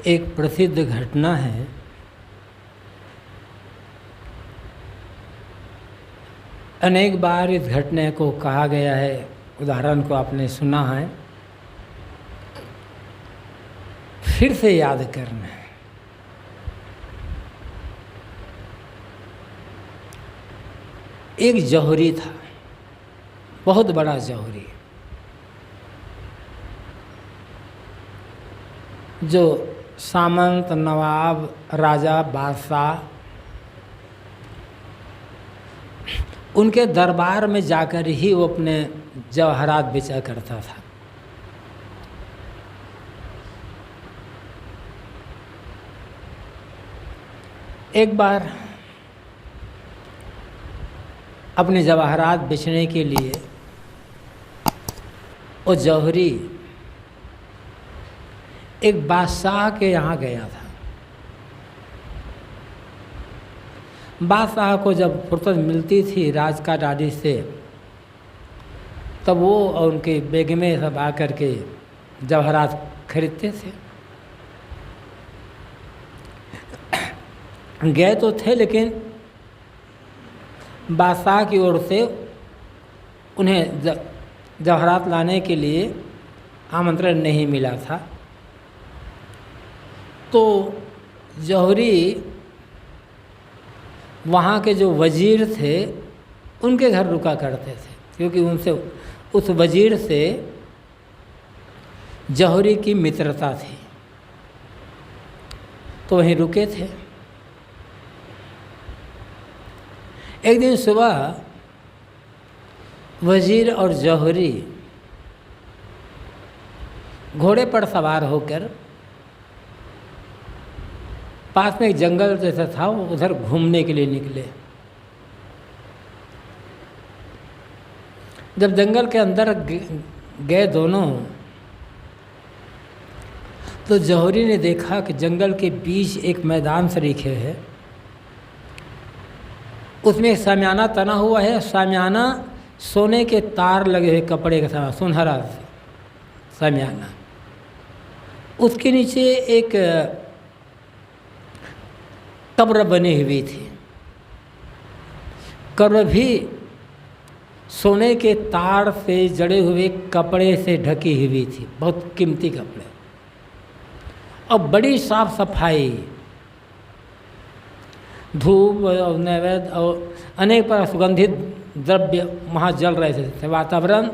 एक प्रसिद्ध घटना है। अनेक बार इस घटना को कहा गया है, उदाहरण को आपने सुना है, फिर से याद करना है। एक जौहरी था, बहुत बड़ा जौहरी, जो सामंत, नवाब, राजा, बादशाह उनके दरबार में जाकर ही वो अपने जवाहरात बेचा करता था। एक बार अपने जवाहरात बेचने के लिए वो जौहरी एक बादशाह के यहाँ गया था। बादशाह को जब फुर्सत मिलती थी राज का डाडी से, तब वो और उनके बेगमें सब आकर के जवाहरात खरीदते थे। गए तो थे, लेकिन बादशाह की ओर से उन्हें जवाहरात लाने के लिए आमंत्रण नहीं मिला था। तो जौहरी वहाँ के जो वजीर थे उनके घर रुका करते थे, क्योंकि उनसे उस वजीर से जौहरी की मित्रता थी, तो वहीं रुके थे। एक दिन सुबह वजीर और जौहरी घोड़े पर सवार होकर पास में एक जंगल जैसा था, वो उधर घूमने के लिए निकले। जब जंगल के अंदर गए दोनों, तो जौहरी ने देखा कि जंगल के बीच एक मैदान सरीखे है, उसमें एक शामियाना तना हुआ है। शामियाना सोने के तार लगे हुए कपड़े के साथ, सुनहरा शामियाना। उसके नीचे एक कब्र बनी हुई थी। कब्र भी सोने के तार से जड़े हुए कपड़े से ढकी हुई थी, बहुत कीमती कपड़े, और बड़ी साफ सफाई, धूप और नैवेद्य और अनेक प्रकार सुगंधित द्रव्य वहाँ जल रहे थे। वातावरण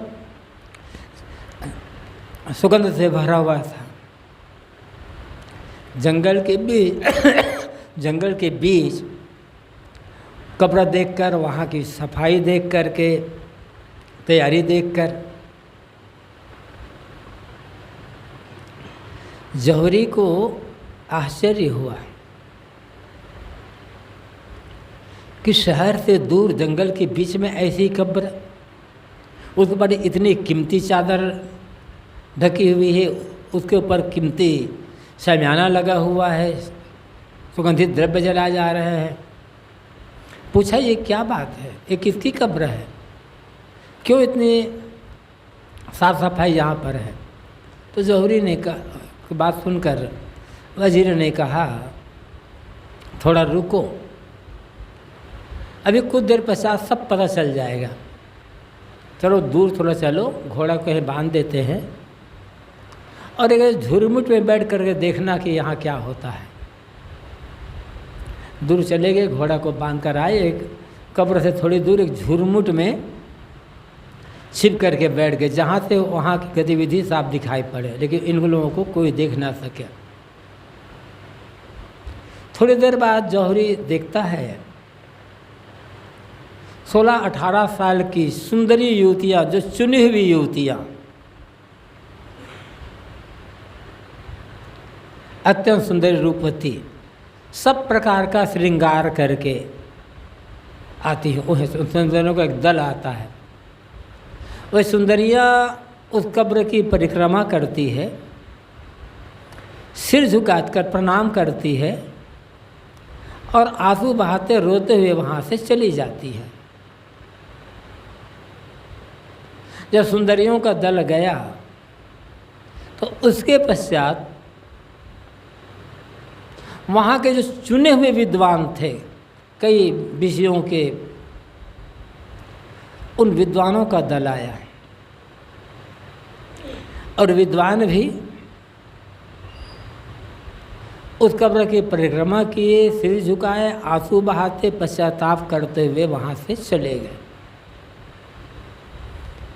सुगंध से भरा हुआ था। जंगल के बीच कब्र देखकर, वहाँ की सफाई देख कर के, तैयारी देखकर जौहरी को आश्चर्य हुआ कि शहर से दूर जंगल के बीच में ऐसी कब्र, उस पर इतनी कीमती चादर ढकी हुई है, उसके ऊपर कीमती शामियाना लगा हुआ है, सुगंधित द्रव्य जलाए जा रहे हैं। पूछा, ये क्या बात है, ये किसकी कब्र है, क्यों इतनी साफ सफाई यहाँ पर है? तो जौहरी ने कहा, बात सुनकर वजीर ने कहा, थोड़ा रुको, अभी कुछ देर पश्चात सब पता चल जाएगा। चलो दूर थोड़ा चलो, घोड़ा को कहीं बांध देते हैं और एक झुरमुट में बैठ करके देखना कि यहाँ क्या होता है। दूर चले गए, घोड़ा को बांध कर आए, एक कब्र से थोड़ी दूर एक झुरमुट में छिप करके बैठ गए, जहाँ से वहाँ की गतिविधि साफ दिखाई पड़े, लेकिन इन लोगों को कोई देख ना सके। थोड़ी देर बाद जौहरी देखता है 16-18 साल की सुंदरी युवतियाँ, जो चुनी हुई युवतियाँ, अत्यंत सुंदर रूपवती, सब प्रकार का श्रृंगार करके आती है। वह सुंदरियों का एक दल आता है। वह सुंदरियाँ उस कब्र की परिक्रमा करती है, सिर झुकाकर प्रणाम करती है और आंसू बहाते रोते हुए वहाँ से चली जाती है। जब सुंदरियों का दल गया तो उसके पश्चात वहाँ के जो चुने हुए विद्वान थे कई विषयों के, उन विद्वानों का दल आया और विद्वान भी उस कब्र की परिक्रमा किए, सिर झुकाए, आंसू बहाते, पश्चाताप करते हुए वहाँ से चले गए।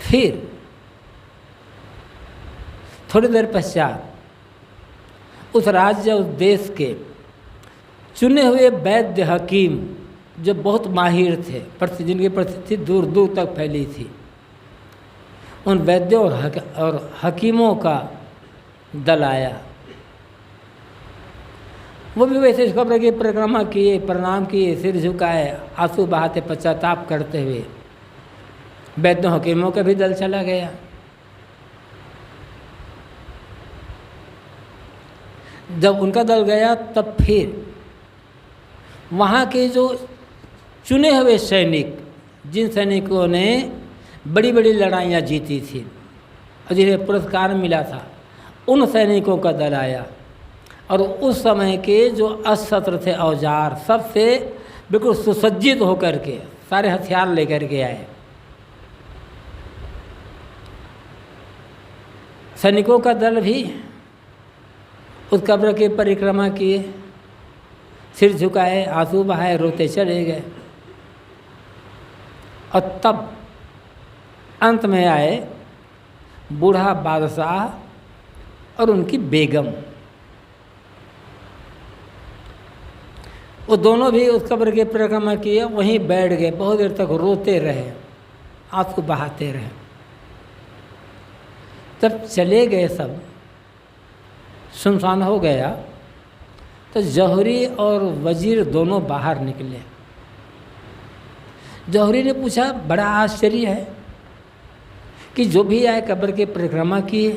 फिर थोड़ी देर पश्चात उस राज्य, उस देश के चुने हुए वैद्य हकीम जो बहुत माहिर थे, जिनकी प्रसिद्धि दूर दूर तक फैली थी, उन वैद्यों और हकीमों का दल आया। वो भी वैसे इस कब्र की परिक्रमा किए, प्रणाम किए, सिर झुकाए, आंसू बहाते, पश्चाताप करते हुए वैद्यों हकीमों का भी दल चला गया। जब उनका दल गया तब फिर वहाँ के जो चुने हुए सैनिक, जिन सैनिकों ने बड़ी बड़ी लड़ाइयाँ जीती थी और जिन्हें पुरस्कार मिला था, उन सैनिकों का दल आया और उस समय के जो अस्त्र थे, औजार, सबसे बिल्कुल सुसज्जित होकर के सारे हथियार लेकर के आए। सैनिकों का दल भी उस कब्र की परिक्रमा किए, सिर झुकाए, आंसू बहाए, रोते चले गए। और तब अंत में आए बूढ़ा बादशाह और उनकी बेगम। वो दोनों भी उस कब्र की परिक्रमा किए, वहीं बैठ गए, बहुत देर तक रोते रहे, आंसू बहाते रहे। तब चले गए, सब सुनसान हो गया, तो जौहरी और वजीर दोनों बाहर निकले। जौहरी ने पूछा, बड़ा आश्चर्य है कि जो भी आए कब्र की परिक्रमा किए,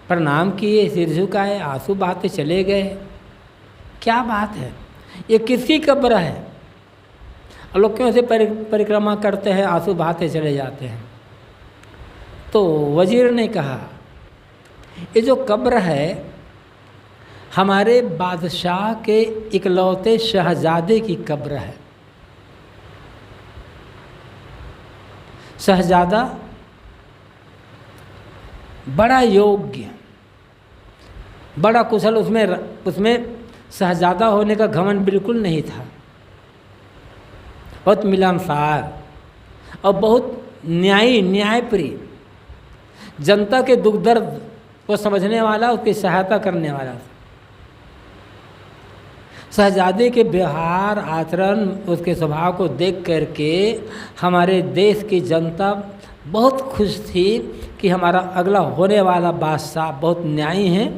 प्रणाम किए, सिर झुकाए, आंसू बहाते चले गए, क्या बात है, ये किसकी कब्र है? और लोग क्यों ऐसे परिक्रमा करते हैं, आंसू बहाते चले जाते हैं? तो वजीर ने कहा, ये जो कब्र है हमारे बादशाह के इकलौते शहजादे की कब्र है। शहजादा बड़ा योग्य, बड़ा कुशल, उसमें शहजादा होने का घमंड बिल्कुल नहीं था, बहुत मिलनसार और बहुत न्यायप्रिय, जनता के दुख दर्द को समझने वाला, उसकी सहायता करने वाला। शहजादे के व्यवहार, आचरण, उसके स्वभाव को देख करके हमारे देश की जनता बहुत खुश थी कि हमारा अगला होने वाला बादशाह बहुत न्यायी है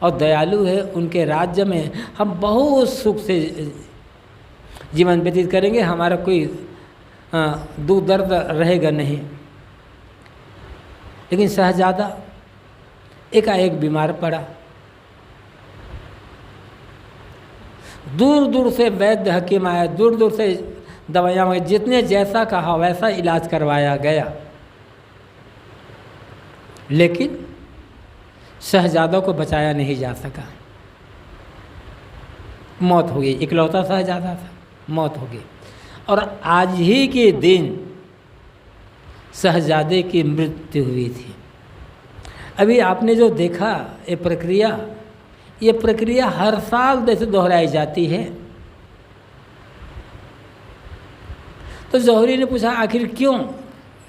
और दयालु है, उनके राज्य में हम बहुत सुख से जीवन व्यतीत करेंगे, हमारा कोई दुख दर्द रहेगा नहीं। लेकिन शहजादा एकाएक बीमार पड़ा। दूर दूर से वैद्य हकीम आया, दूर दूर से दवाइयाँ वगैरह, जितने जैसा कहा वैसा इलाज करवाया गया, लेकिन शहजादा को बचाया नहीं जा सका। मौत हो गई, इकलौता शहजादा था, मौत हो गई। और आज ही के दिन शहजादे की मृत्यु हुई थी। अभी आपने जो देखा ये प्रक्रिया हर साल जैसे दोहराई जाती है। तो जौहरी ने पूछा, आखिर क्यों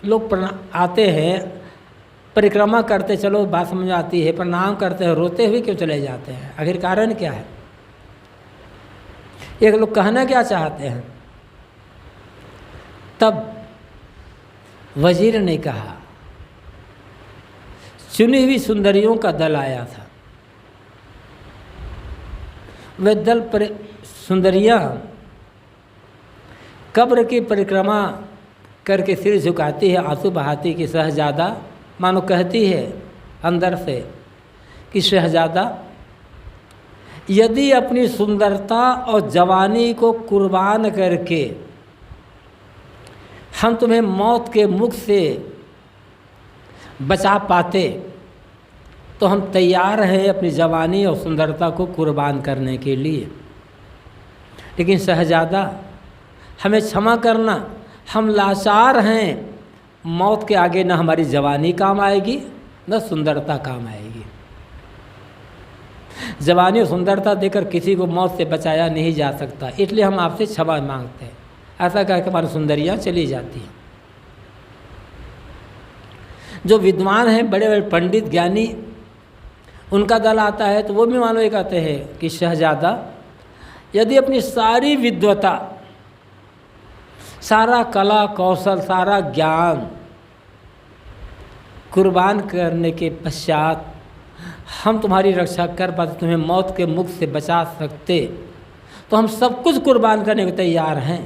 लोग आते हैं, परिक्रमा करते, चलो बात समझ आती है, प्रणाम करते हैं, रोते हुए क्यों चले जाते हैं, आखिर कारण क्या है? ये लोग कहना क्या चाहते हैं? तब वजीर ने कहा, चुनी हुई सुंदरियों का दल आया था। वह दल पर सुंदरियाँ कब्र की परिक्रमा करके सिर झुकाती है, आंसू बहाती कि शहजादा, मानो कहती है अंदर से कि शहजादा, यदि अपनी सुंदरता और जवानी को कुर्बान करके हम तुम्हें मौत के मुख से बचा पाते तो हम तैयार हैं अपनी जवानी और सुंदरता को कुर्बान करने के लिए। लेकिन शहजादा हमें क्षमा करना, हम लाचार हैं, मौत के आगे न हमारी जवानी काम आएगी न सुंदरता काम आएगी। जवानी और सुंदरता देकर किसी को मौत से बचाया नहीं जा सकता, इसलिए हम आपसे क्षमा मांगते हैं। ऐसा कहकर हमारी सुंदरियाँ चली जाती हैं। जो विद्वान हैं, बड़े बड़े पंडित ज्ञानी, उनका दल आता है तो वो भी मानो ये कहते हैं कि शहजादा यदि अपनी सारी विद्वता, सारा कला कौशल, सारा ज्ञान कुर्बान करने के पश्चात हम तुम्हारी रक्षा कर पाते, तुम्हें मौत के मुख से बचा सकते, तो हम सब कुछ कुर्बान करने को तैयार हैं।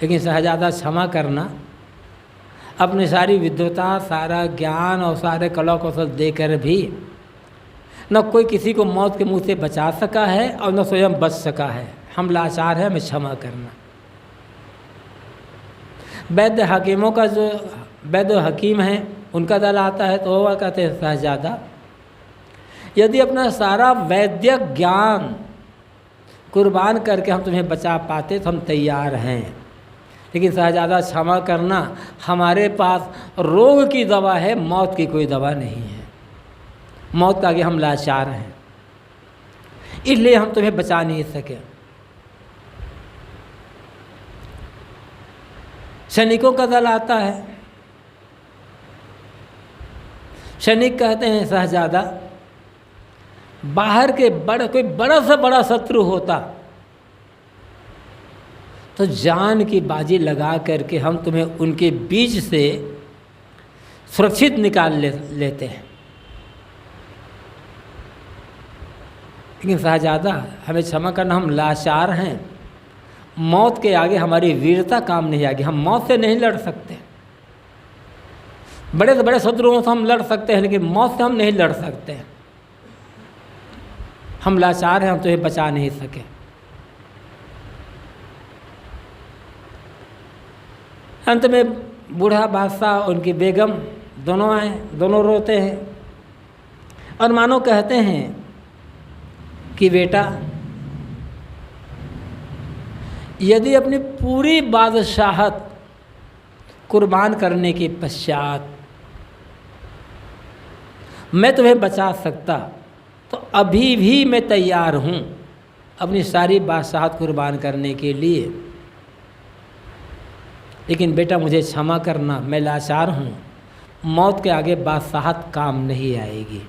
लेकिन शहजादा क्षमा करना, अपनी सारी विद्वता, सारा ज्ञान और सारे कला कौशल देकर भी न कोई किसी को मौत के मुंह से बचा सका है और न स्वयं बच सका है। हम लाचार हैं, हमें क्षमा करना। वैद्य हकीमों का जो वैद्य हकीम हैं, उनका दल आता है तो वह कहते हैं शहजादा यदि अपना सारा वैद्य ज्ञान कुर्बान करके हम तुम्हें बचा पाते तो हम तैयार हैं। लेकिन शहजादा क्षमा करना, हमारे पास रोग की दवा है, मौत की कोई दवा नहीं है। मौत के आगे हम लाचार हैं, इसलिए हम तुम्हें बचा नहीं सके। सैनिकों का दल आता है। सैनिक कहते हैं शहजादा बाहर के कोई बड़ा से बड़ा शत्रु होता तो जान की बाजी लगा करके हम तुम्हें उनके बीच से सुरक्षित निकाल लेते हैं। लेकिन शहजादा हमें क्षमा करना, हम लाचार हैं, मौत के आगे हमारी वीरता काम नहीं आएगी। हम मौत से नहीं लड़ सकते। बड़े से बड़े शत्रुओं से हम लड़ सकते हैं, लेकिन मौत से हम नहीं लड़ सकते। हम लाचार हैं, हम तुम्हें बचा नहीं सके। अंत में बूढ़ा बादशाह और उनकी बेगम दोनों आए, दोनों रोते हैं और मानो कहते हैं कि बेटा यदि अपनी पूरी बादशाहत कुर्बान करने के पश्चात मैं तुम्हें बचा सकता तो अभी भी मैं तैयार हूँ अपनी सारी बादशाहत कुर्बान करने के लिए। लेकिन बेटा मुझे क्षमा करना, मैं लाचार हूँ, मौत के आगे बादशाहत काम नहीं आएगी।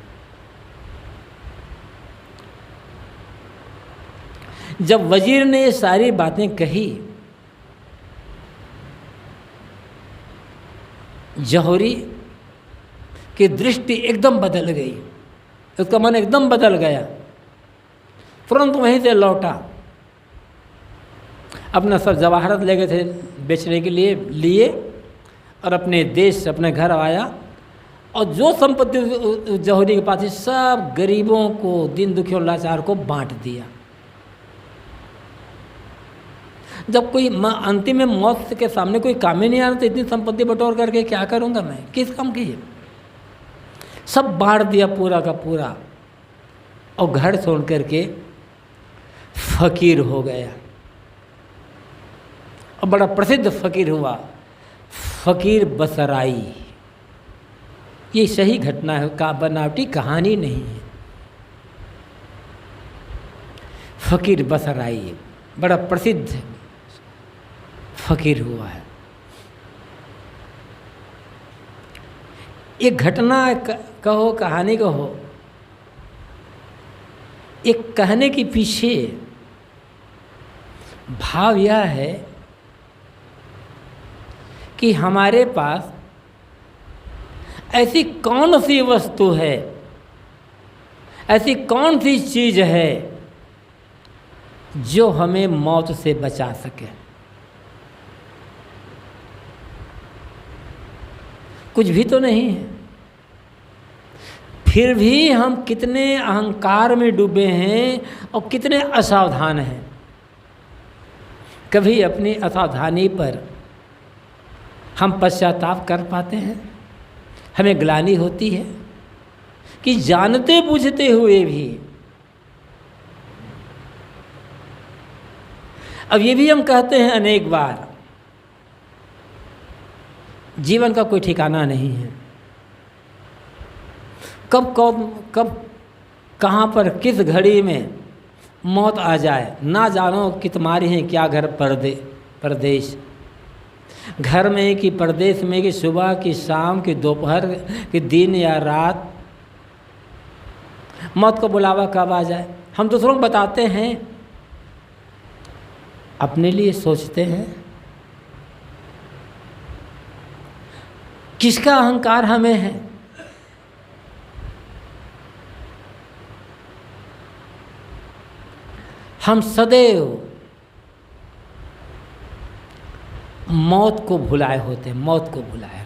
जब वजीर ने ये सारी बातें कही, जौहरी की दृष्टि एकदम बदल गई, उसका मन एकदम बदल गया। तुरंत वहीं से लौटा, अपना सब जवाहरत ले गए थे बेचने के लिए और अपने देश, अपने घर आया और जो संपत्ति जौहरी के पास थी सब गरीबों को, दीन दुखियों, लाचार को बांट दिया। जब कोई अंतिम में मौत के सामने कोई काम ही नहीं आ रहा तो इतनी संपत्ति बटोर करके क्या करूँगा मैं, किस काम की है? सब बांट दिया पूरा का पूरा और घर छोड़ करके फकीर हो गया और बड़ा प्रसिद्ध फकीर हुआ, फकीर बसराई। ये सही घटना है, का बनावटी कहानी नहीं है। फकीर बसराई बड़ा प्रसिद्ध फकीर हुआ है। एक घटना कहो, कहानी कहो, एक कहने के पीछे भाव यह है कि हमारे पास ऐसी कौन सी वस्तु है, ऐसी कौन सी चीज़ है जो हमें मौत से बचा सके। कुछ भी तो नहीं है। फिर भी हम कितने अहंकार में डूबे हैं और कितने असावधान हैं। कभी अपनी असावधानी पर हम पश्चाताप कर पाते हैं, हमें ग्लानि होती है, कि जानते बूझते हुए भी, अब ये भी हम कहते हैं अनेक बार, जीवन का कोई ठिकाना नहीं है। कब कहाँ पर किस घड़ी में मौत आ जाए ना जानो। कि तुम्हारी हैं क्या घर परदेश, घर में कि परदेश में, कि सुबह कि शाम कि दोपहर कि दिन या रात, मौत को बुलावा कब आ जाए। हम दूसरों को बताते हैं, अपने लिए सोचते हैं। किसका अहंकार हमें है? हम सदैव मौत को भुलाए होते हैं, मौत को भुलाए।